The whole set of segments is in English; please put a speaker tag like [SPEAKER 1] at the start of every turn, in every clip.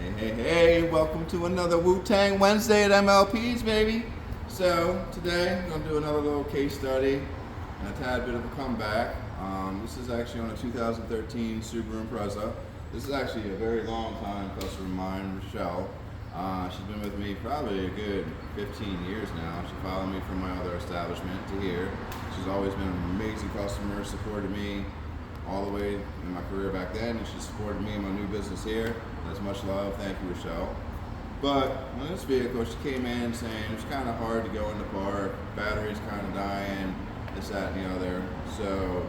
[SPEAKER 1] Hey, welcome to another Wu-Tang Wednesday at MLP's, baby. So, today, I'm going to do another little case study and a tad bit of a comeback. This is actually on a 2013 Subaru Impreza. This is actually a very long time customer of mine, Rochelle. She's been with me probably a good 15 years now. She followed me from my other establishment to here. She's always been an amazing customer, supported me all the way in my career back then, and she supported me in my new business here. That's much love. Thank you, Rochelle. But on this vehicle, she came in saying it's kind of hard to go in the park, battery's kind of dying, this, that, and the other. So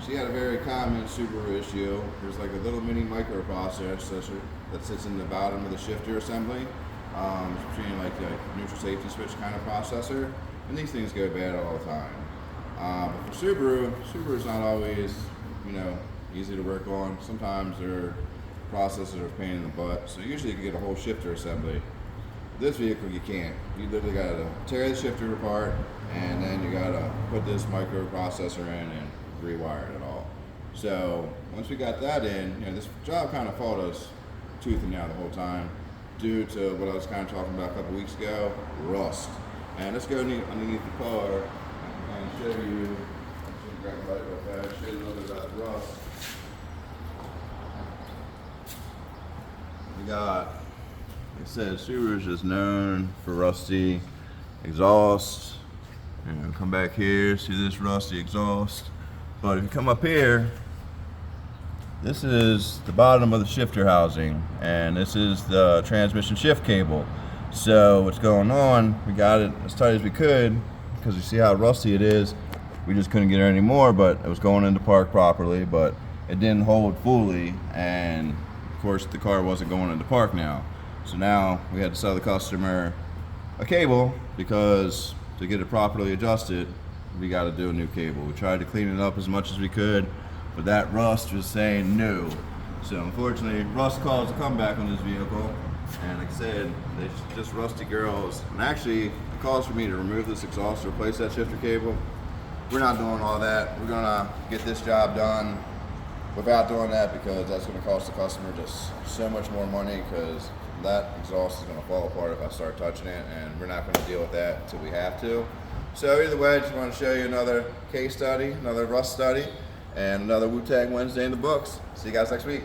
[SPEAKER 1] she had a very common Subaru issue. There's like a little mini microprocessor that sits in the bottom of the shifter assembly. It's between like a neutral safety switch kind of processor, and these things go bad all the time. But for Subaru's not always, easy to work on. Sometimes their processors are a pain in the butt. So usually you can get a whole shifter assembly. This vehicle you can't. You literally gotta tear the shifter apart, and then you gotta put this microprocessor in and rewire it all. So once we got that in, this job kind of followed us tooth and nail the whole time due to what I was kind of talking about a couple weeks ago, rust. And let's go underneath the car and show you. Grab a light real fast, show you a little bit about the rust. We got, it says Subaru's just known for rusty exhaust. And come back here, see this rusty exhaust. But if you come up here, this is the bottom of the shifter housing, and this is the transmission shift cable. So what's going on, we got it as tight as we could because you see how rusty it is. We just couldn't get it anymore, but it was going into park properly, but it didn't hold fully, and of course the car wasn't going into park now. So now we had to sell the customer a cable because to get it properly adjusted, we got to do a new cable. We tried to clean it up as much as we could, but that rust was saying no. So unfortunately, rust caused a comeback on this vehicle, and like I said, they just rusty girls. And actually, it calls for me to remove this exhaust to replace that shifter cable. We're not doing all that. We're gonna get this job done without doing that because that's gonna cost the customer just so much more money because that exhaust is gonna fall apart if I start touching it, and we're not gonna deal with that until we have to. So either way, I just wanna show you another case study, another rust study, and another Wu-Tang Wednesday in the books. See you guys next week.